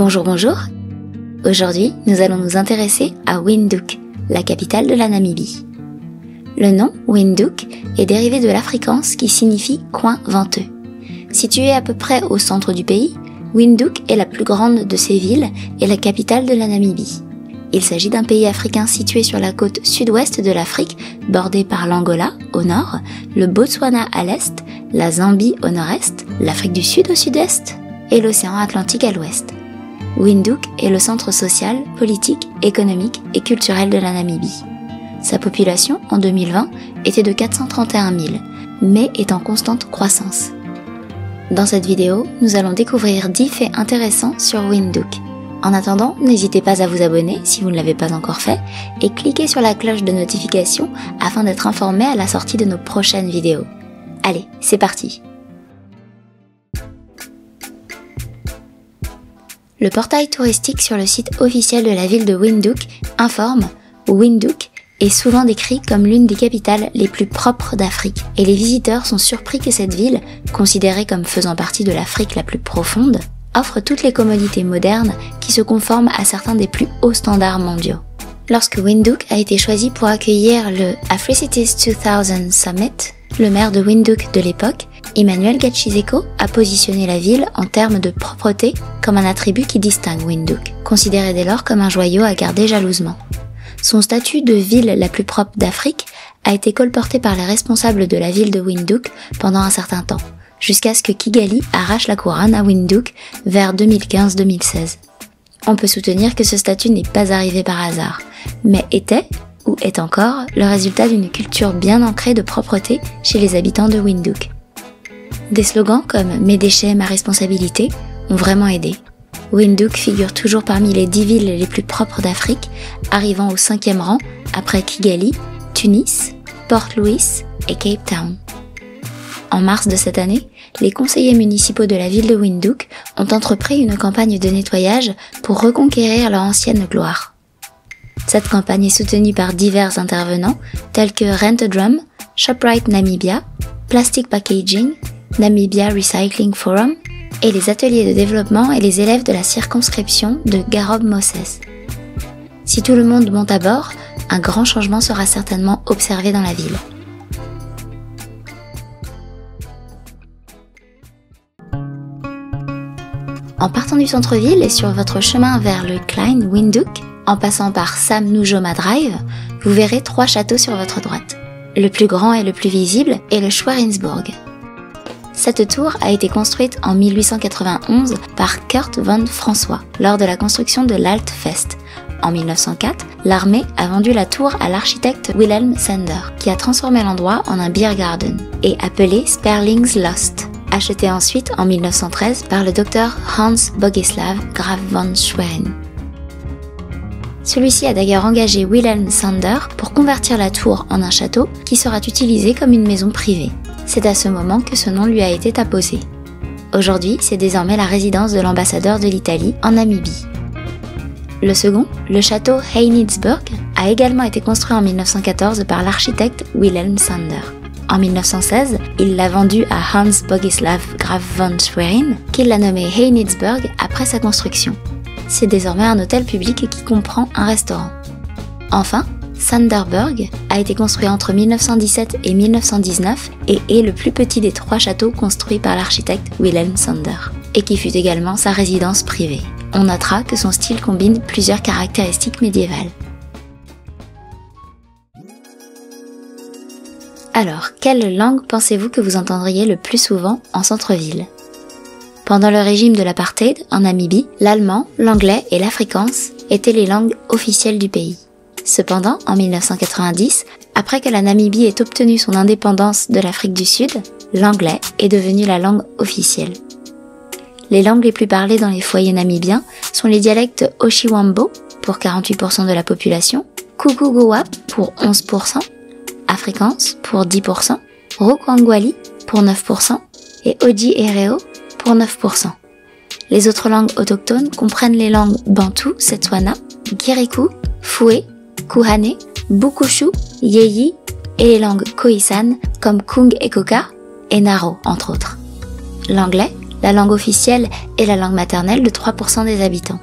Bonjour, bonjour. Aujourd'hui, nous allons nous intéresser à Windhoek, la capitale de la Namibie. Le nom Windhoek est dérivé de l'afrikaans qui signifie coin venteux. Située à peu près au centre du pays, Windhoek est la plus grande de ces villes et la capitale de la Namibie. Il s'agit d'un pays africain situé sur la côte sud-ouest de l'Afrique, bordé par l'Angola au nord, le Botswana à l'est, la Zambie au nord-est, l'Afrique du Sud au sud-est et l'océan Atlantique à l'ouest. Windhoek est le centre social, politique, économique et culturel de la Namibie. Sa population, en 2020, était de 431 000, mais est en constante croissance. Dans cette vidéo, nous allons découvrir 10 faits intéressants sur Windhoek. En attendant, n'hésitez pas à vous abonner si vous ne l'avez pas encore fait et cliquez sur la cloche de notification afin d'être informé à la sortie de nos prochaines vidéos. Allez, c'est parti! Le portail touristique sur le site officiel de la ville de Windhoek informe « Windhoek est souvent décrit comme l'une des capitales les plus propres d'Afrique et les visiteurs sont surpris que cette ville, considérée comme faisant partie de l'Afrique la plus profonde, offre toutes les commodités modernes qui se conforment à certains des plus hauts standards mondiaux. » Lorsque Windhoek a été choisi pour accueillir le AfriCities 2000 Summit, le maire de Windhoek de l'époque, Emmanuel Gachizeko, a positionné la ville en termes de propreté comme un attribut qui distingue Windhoek, considéré dès lors comme un joyau à garder jalousement. Son statut de ville la plus propre d'Afrique a été colporté par les responsables de la ville de Windhoek pendant un certain temps, jusqu'à ce que Kigali arrache la couronne à Windhoek vers 2015-2016. On peut soutenir que ce statut n'est pas arrivé par hasard, mais était, ou est encore, le résultat d'une culture bien ancrée de propreté chez les habitants de Windhoek. Des slogans comme « Mes déchets, ma responsabilité » ont vraiment aidé. Windhoek figure toujours parmi les 10 villes les plus propres d'Afrique, arrivant au 5e rang après Kigali, Tunis, Port Louis et Cape Town. En mars de cette année, les conseillers municipaux de la ville de Windhoek ont entrepris une campagne de nettoyage pour reconquérir leur ancienne gloire. Cette campagne est soutenue par divers intervenants tels que Rent a Drum, Shoprite Namibia, Plastic Packaging, Namibia Recycling Forum et les ateliers de développement et les élèves de la circonscription de Garob-Moses. Si tout le monde monte à bord, un grand changement sera certainement observé dans la ville. En partant du centre-ville et sur votre chemin vers le Klein Windhoek, en passant par Sam Nujoma Drive, vous verrez 3 châteaux sur votre droite. Le plus grand et le plus visible est le Schwerinsburg. Cette tour a été construite en 1891 par Kurt von François lors de la construction de l'Altfest. En 1904, l'armée a vendu la tour à l'architecte Wilhelm Sander, qui a transformé l'endroit en un beer garden et appelé Sperling's Lost, acheté ensuite en 1913 par le docteur Hans Bogislav Graf von Schwerin. Celui-ci a d'ailleurs engagé Wilhelm Sander pour convertir la tour en un château qui sera utilisé comme une maison privée. C'est à ce moment que ce nom lui a été apposé. Aujourd'hui, c'est désormais la résidence de l'ambassadeur de l'Italie en Namibie. Le second, le château Heinitzburg, a également été construit en 1914 par l'architecte Wilhelm Sander. En 1916, il l'a vendu à Hans Bogislav Graf von Schwerin, qui l'a nommé Heinitzburg après sa construction. C'est désormais un hôtel public qui comprend un restaurant. Enfin, Sanderburg a été construit entre 1917 et 1919 et est le plus petit des 3 châteaux construits par l'architecte Wilhelm Sander, et qui fut également sa résidence privée. On notera que son style combine plusieurs caractéristiques médiévales. Alors, quelle langue pensez-vous que vous entendriez le plus souvent en centre-ville ? Pendant le régime de l'apartheid en Namibie, l'allemand, l'anglais et l'afrikaans étaient les langues officielles du pays. Cependant, en 1990, après que la Namibie ait obtenu son indépendance de l'Afrique du Sud, l'anglais est devenu la langue officielle. Les langues les plus parlées dans les foyers namibiens sont les dialectes Oshiwambo, pour 48% de la population, Kukugowap, pour 11%, Afrikaans, pour 10%, Rokwangwali, pour 9%, et Odi-Ereo, pour 9%. Les autres langues autochtones comprennent les langues Bantou, Setswana, Kirikou, Foué, Kuhane, Bukushu, Yeyi et les langues Khoisan comme Kung et Koka et Naro, entre autres. L'anglais, La langue officielle est la langue maternelle de 3% des habitants.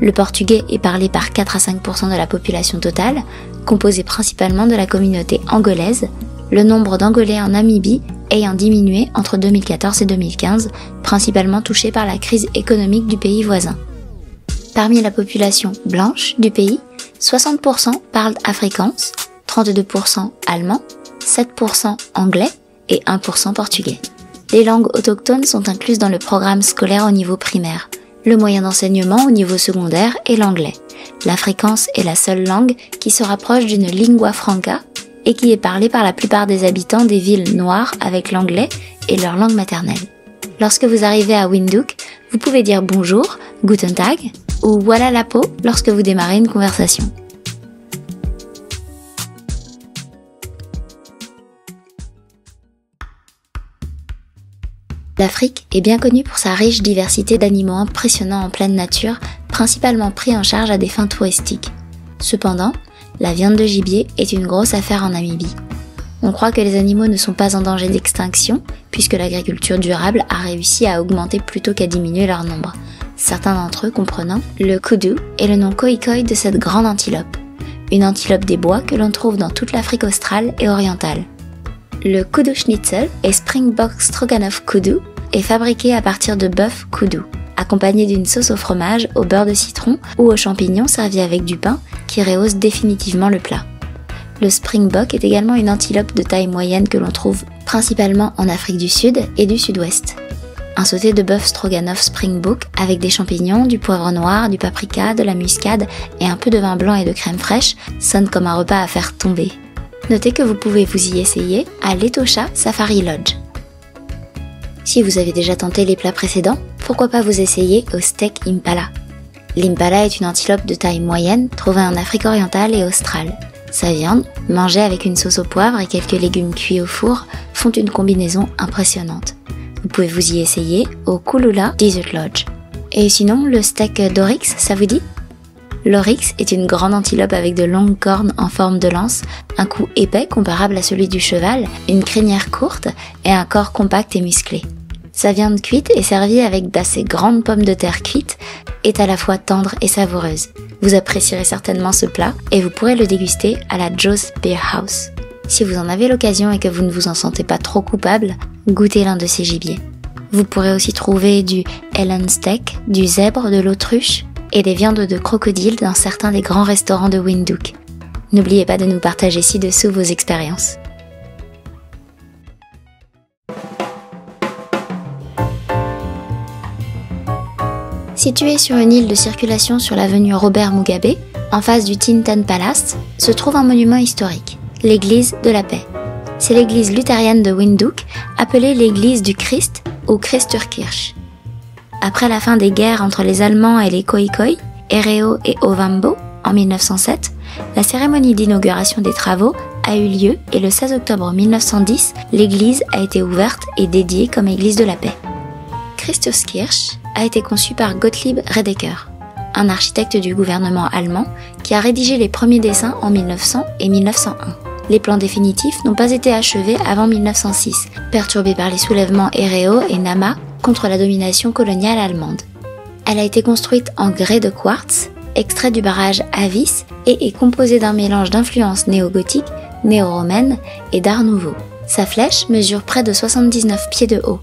Le portugais est parlé par 4 à 5% de la population totale, composée principalement de la communauté angolaise, le nombre d'Angolais en Namibie ayant diminué entre 2014 et 2015, principalement touché par la crise économique du pays voisin. Parmi la population blanche du pays, 60% parlent afrikaans, 32% allemand, 7% anglais et 1% portugais. Les langues autochtones sont incluses dans le programme scolaire au niveau primaire. Le moyen d'enseignement au niveau secondaire est l'anglais. L'afrikaans est la seule langue qui se rapproche d'une lingua franca et qui est parlée par la plupart des habitants des villes noires avec l'anglais et leur langue maternelle. Lorsque vous arrivez à Windhoek, vous pouvez dire bonjour, guten tag, ou voilà la peau lorsque vous démarrez une conversation. L'Afrique est bien connue pour sa riche diversité d'animaux impressionnants en pleine nature, principalement pris en charge à des fins touristiques. Cependant, la viande de gibier est une grosse affaire en Namibie. On croit que les animaux ne sont pas en danger d'extinction, puisque l'agriculture durable a réussi à augmenter plutôt qu'à diminuer leur nombre. Certains d'entre eux comprenant le kudu et le nom khoikhoi de cette grande antilope. Une antilope des bois que l'on trouve dans toute l'Afrique australe et orientale. Le kudu schnitzel et Springbok stroganoff kudu est fabriqué à partir de bœuf kudu, accompagné d'une sauce au fromage, au beurre de citron ou aux champignons servis avec du pain qui rehausse définitivement le plat. Le Springbok est également une antilope de taille moyenne que l'on trouve principalement en Afrique du Sud et du Sud-Ouest. Un sauté de bœuf stroganoff Springbok avec des champignons, du poivre noir, du paprika, de la muscade et un peu de vin blanc et de crème fraîche sonne comme un repas à faire tomber. Notez que vous pouvez vous y essayer à l'Etosha Safari Lodge. Si vous avez déjà tenté les plats précédents, pourquoi pas vous essayer au steak impala. L'impala est une antilope de taille moyenne trouvée en Afrique orientale et australe. Sa viande, mangée avec une sauce au poivre et quelques légumes cuits au four, font une combinaison impressionnante. Vous pouvez vous y essayer au Kulula Desert Lodge. Et sinon, le steak d'oryx, ça vous dit ? L'oryx est une grande antilope avec de longues cornes en forme de lance, un cou épais comparable à celui du cheval, une crinière courte et un corps compact et musclé. Sa viande cuite et servie avec d'assez grandes pommes de terre cuites est à la fois tendre et savoureuse. Vous apprécierez certainement ce plat et vous pourrez le déguster à la Joe's Beer House. Si vous en avez l'occasion et que vous ne vous en sentez pas trop coupable, goûtez l'un de ces gibiers. Vous pourrez aussi trouver du Ellen steak, du zèbre, de l'autruche et des viandes de crocodile dans certains des grands restaurants de Windhoek. N'oubliez pas de nous partager ci-dessous vos expériences. Située sur une île de circulation sur l'avenue Robert Mugabe, en face du Tin Tan Palace, se trouve un monument historique, l'église de la paix. C'est l'église luthérienne de Windhoek, appelée l'église du Christ ou Christuskirche. Après la fin des guerres entre les Allemands et les Khoikhoi, Ereo et Ovambo, en 1907, la cérémonie d'inauguration des travaux a eu lieu et le 16 octobre 1910, l'église a été ouverte et dédiée comme église de la paix. Christuskirche a été conçue par Gottlieb Redeker, un architecte du gouvernement allemand qui a rédigé les premiers dessins en 1900 et 1901. Les plans définitifs n'ont pas été achevés avant 1906, perturbés par les soulèvements Ereo et Nama contre la domination coloniale allemande. Elle a été construite en grès de quartz, extrait du barrage Avis et est composée d'un mélange d'influences néo-gothiques, néo-romaines et d'art nouveau. Sa flèche mesure près de 79 pieds de haut.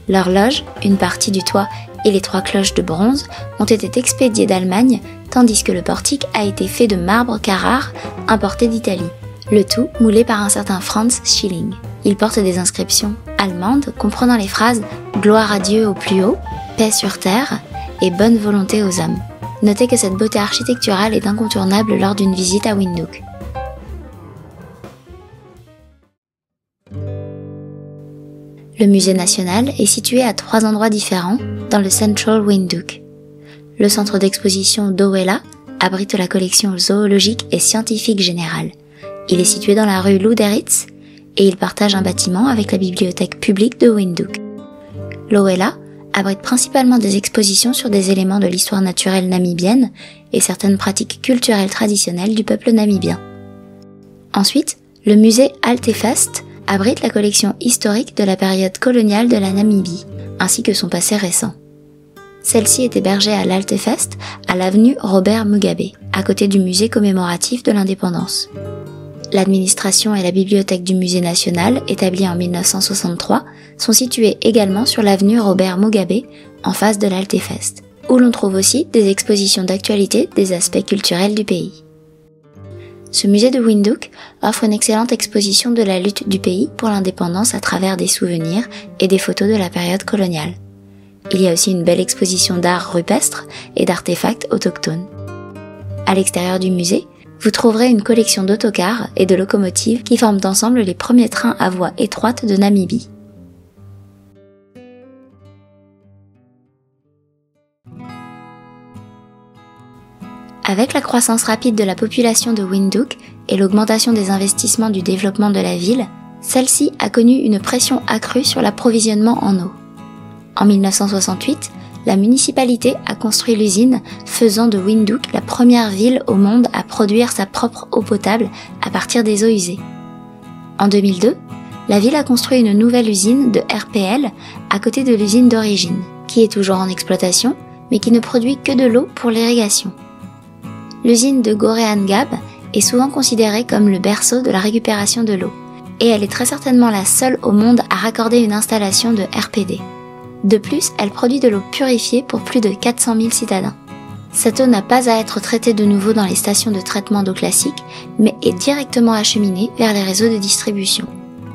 L'horloge, une partie du toit et les 3 cloches de bronze ont été expédiées d'Allemagne, tandis que le portique a été fait de marbre Carrare importé d'Italie. Le tout moulé par un certain Franz Schilling. Il porte des inscriptions allemandes comprenant les phrases « Gloire à Dieu au plus haut »,« Paix sur terre » et « Bonne volonté aux hommes ». Notez que cette beauté architecturale est incontournable lors d'une visite à Windhoek. Le musée national est situé à 3 endroits différents dans le Central Windhoek. Le centre d'exposition d'Owela abrite la collection zoologique et scientifique générale. Il est situé dans la rue Loederitz et il partage un bâtiment avec la bibliothèque publique de Windhoek. L'Owela abrite principalement des expositions sur des éléments de l'histoire naturelle namibienne et certaines pratiques culturelles traditionnelles du peuple namibien. Ensuite, le musée Altefest abrite la collection historique de la période coloniale de la Namibie, ainsi que son passé récent. Celle-ci est hébergée à l'Altefest, à l'avenue Robert Mugabe, à côté du musée commémoratif de l'indépendance. L'administration et la bibliothèque du musée national, établie en 1963, sont situées également sur l'avenue Robert Mugabe, en face de l'Altefest, où l'on trouve aussi des expositions d'actualité des aspects culturels du pays. Ce musée de Windhoek offre une excellente exposition de la lutte du pays pour l'indépendance à travers des souvenirs et des photos de la période coloniale. Il y a aussi une belle exposition d'art rupestre et d'artefacts autochtones. À l'extérieur du musée, vous trouverez une collection d'autocars et de locomotives qui forment ensemble les premiers trains à voie étroite de Namibie. Avec la croissance rapide de la population de Windhoek et l'augmentation des investissements du développement de la ville, celle-ci a connu une pression accrue sur l'approvisionnement en eau. En 1968, la municipalité a construit l'usine, faisant de Windhoek la première ville au monde à produire sa propre eau potable à partir des eaux usées. En 2002, la ville a construit une nouvelle usine de RPL à côté de l'usine d'origine, qui est toujours en exploitation, mais qui ne produit que de l'eau pour l'irrigation. L'usine de Goreangab est souvent considérée comme le berceau de la récupération de l'eau, et elle est très certainement la seule au monde à raccorder une installation de RPD. De plus, elle produit de l'eau purifiée pour plus de 400 000 citadins. Cette eau n'a pas à être traitée de nouveau dans les stations de traitement d'eau classique, mais est directement acheminée vers les réseaux de distribution.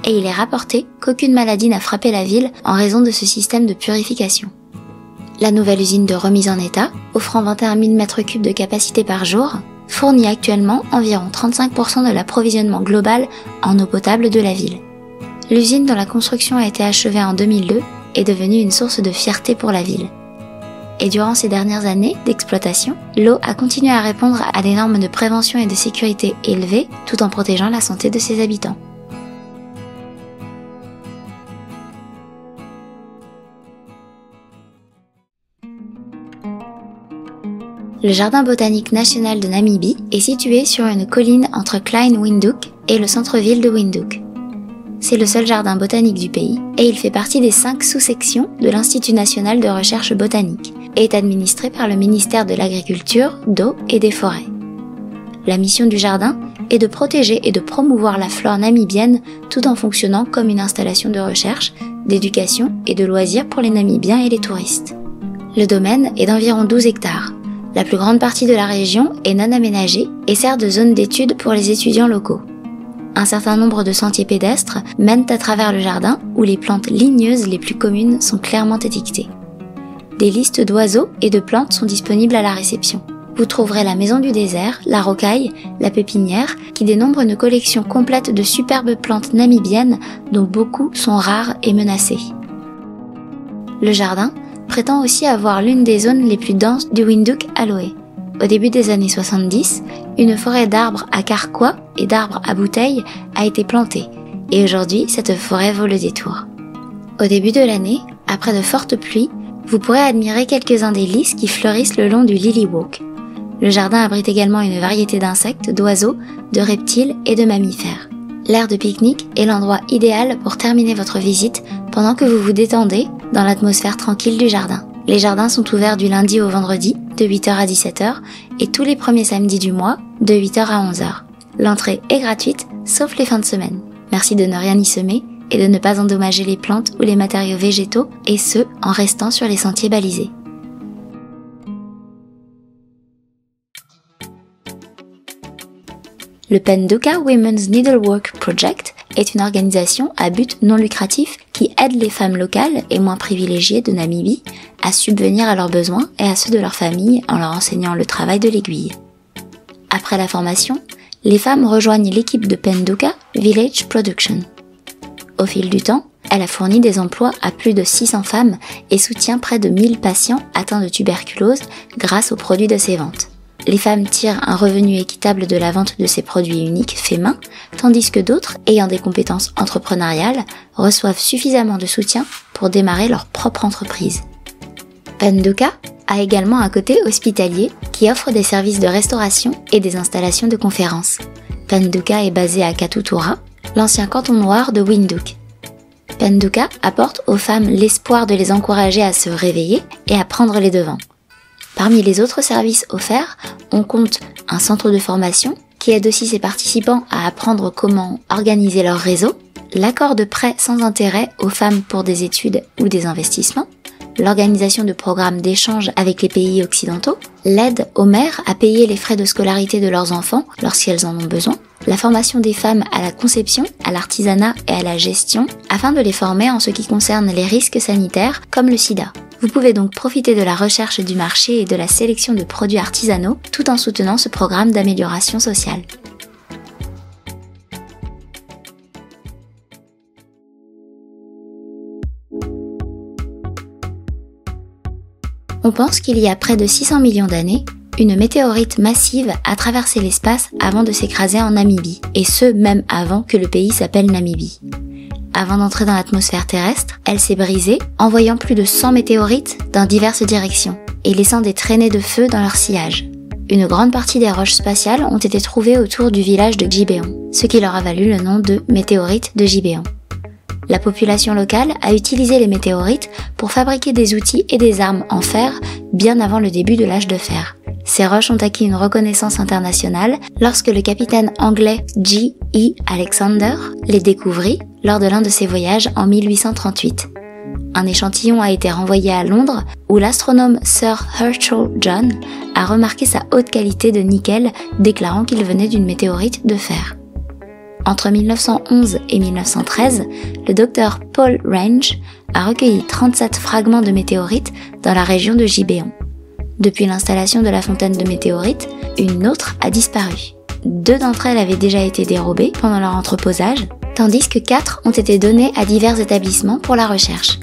Et il est rapporté qu'aucune maladie n'a frappé la ville en raison de ce système de purification. La nouvelle usine de remise en état, offrant 21 000 m3 de capacité par jour, fournit actuellement environ 35% de l'approvisionnement global en eau potable de la ville. L'usine dont la construction a été achevée en 2002 est devenue une source de fierté pour la ville. Et durant ces dernières années d'exploitation, l'eau a continué à répondre à des normes de prévention et de sécurité élevées tout en protégeant la santé de ses habitants. Le Jardin botanique national de Namibie est situé sur une colline entre Klein Windhoek et le centre-ville de Windhoek. C'est le seul jardin botanique du pays et il fait partie des 5 sous-sections de l'Institut national de recherche botanique et est administré par le ministère de l'Agriculture, d'eau et des forêts. La mission du jardin est de protéger et de promouvoir la flore namibienne tout en fonctionnant comme une installation de recherche, d'éducation et de loisirs pour les Namibiens et les touristes. Le domaine est d'environ 12 hectares. La plus grande partie de la région est non aménagée et sert de zone d'étude pour les étudiants locaux. Un certain nombre de sentiers pédestres mènent à travers le jardin où les plantes ligneuses les plus communes sont clairement étiquetées. Des listes d'oiseaux et de plantes sont disponibles à la réception. Vous trouverez la maison du désert, la rocaille, la pépinière, qui dénombre une collection complète de superbes plantes namibiennes dont beaucoup sont rares et menacées. Le jardin prétend aussi avoir l'une des zones les plus denses du Windhoek Aloe. Au début des années 70, une forêt d'arbres à carquois et d'arbres à bouteilles a été plantée, et aujourd'hui cette forêt vaut le détour. Au début de l'année, après de fortes pluies, vous pourrez admirer quelques-uns des lys qui fleurissent le long du Lily Walk. Le jardin abrite également une variété d'insectes, d'oiseaux, de reptiles et de mammifères. L'aire de pique-nique est l'endroit idéal pour terminer votre visite pendant que vous vous détendez dans l'atmosphère tranquille du jardin. Les jardins sont ouverts du lundi au vendredi, de 8h à 17h, et tous les premiers samedis du mois, de 8h à 11h. L'entrée est gratuite, sauf les fins de semaine. Merci de ne rien y semer et de ne pas endommager les plantes ou les matériaux végétaux, et ce, en restant sur les sentiers balisés. Le Penduka Women's Needlework Project est une organisation à but non lucratif qui aide les femmes locales et moins privilégiées de Namibie à subvenir à leurs besoins et à ceux de leur famille en leur enseignant le travail de l'aiguille. Après la formation, les femmes rejoignent l'équipe de Penduka Village Production. Au fil du temps, elle a fourni des emplois à plus de 600 femmes et soutient près de 1000 patients atteints de tuberculose grâce aux produits de ses ventes. Les femmes tirent un revenu équitable de la vente de ces produits uniques faits main, tandis que d'autres, ayant des compétences entrepreneuriales, reçoivent suffisamment de soutien pour démarrer leur propre entreprise. Penduka a également un côté hospitalier qui offre des services de restauration et des installations de conférences. Penduka est basé à Katutura, l'ancien canton noir de Windhoek. Penduka apporte aux femmes l'espoir de les encourager à se réveiller et à prendre les devants. Parmi les autres services offerts, on compte un centre de formation qui aide aussi ses participants à apprendre comment organiser leur réseau, l'accord de prêts sans intérêt aux femmes pour des études ou des investissements, l'organisation de programmes d'échange avec les pays occidentaux, l'aide aux mères à payer les frais de scolarité de leurs enfants lorsqu'elles en ont besoin, la formation des femmes à la conception, à l'artisanat et à la gestion, afin de les former en ce qui concerne les risques sanitaires comme le sida. Vous pouvez donc profiter de la recherche du marché et de la sélection de produits artisanaux tout en soutenant ce programme d'amélioration sociale. On pense qu'il y a près de 600 millions d'années, une météorite massive a traversé l'espace avant de s'écraser en Namibie, et ce même avant que le pays s'appelle Namibie. Avant d'entrer dans l'atmosphère terrestre, elle s'est brisée, envoyant plus de 100 météorites dans diverses directions, et laissant des traînées de feu dans leur sillage. Une grande partie des roches spatiales ont été trouvées autour du village de Gibeon, ce qui leur a valu le nom de météorites de Gibeon. La population locale a utilisé les météorites pour fabriquer des outils et des armes en fer bien avant le début de l'âge de fer. Ces roches ont acquis une reconnaissance internationale lorsque le capitaine anglais J.E. Alexander les découvrit lors de l'un de ses voyages en 1838. Un échantillon a été renvoyé à Londres où l'astronome Sir Herschel John a remarqué sa haute qualité de nickel, déclarant qu'il venait d'une météorite de fer. Entre 1911 et 1913, le docteur Paul Range a recueilli 37 fragments de météorites dans la région de Gibeon. Depuis l'installation de la fontaine de météorites, une autre a disparu. 2 d'entre elles avaient déjà été dérobées pendant leur entreposage, tandis que 4 ont été données à divers établissements pour la recherche.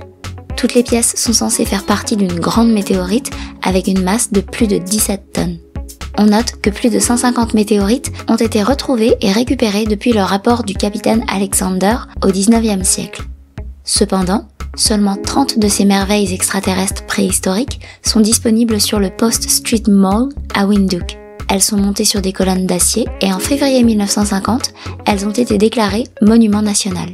Toutes les pièces sont censées faire partie d'une grande météorite avec une masse de plus de 17 tonnes. On note que plus de 150 météorites ont été retrouvées et récupérées depuis le rapport du capitaine Alexander au XIXe siècle. Cependant, seulement 30 de ces merveilles extraterrestres préhistoriques sont disponibles sur le Post Street Mall à Windhoek. Elles sont montées sur des colonnes d'acier et en février 1950, elles ont été déclarées monument national.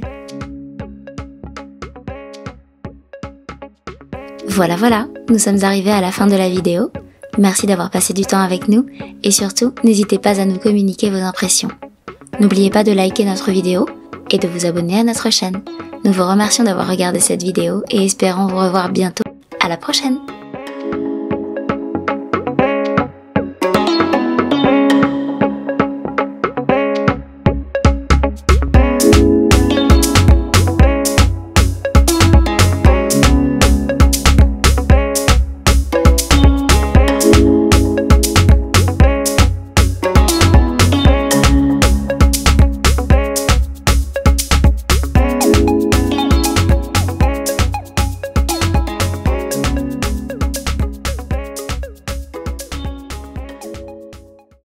Voilà, nous sommes arrivés à la fin de la vidéo. Merci d'avoir passé du temps avec nous et surtout, n'hésitez pas à nous communiquer vos impressions. N'oubliez pas de liker notre vidéo et de vous abonner à notre chaîne. Nous vous remercions d'avoir regardé cette vidéo et espérons vous revoir bientôt. À la prochaine!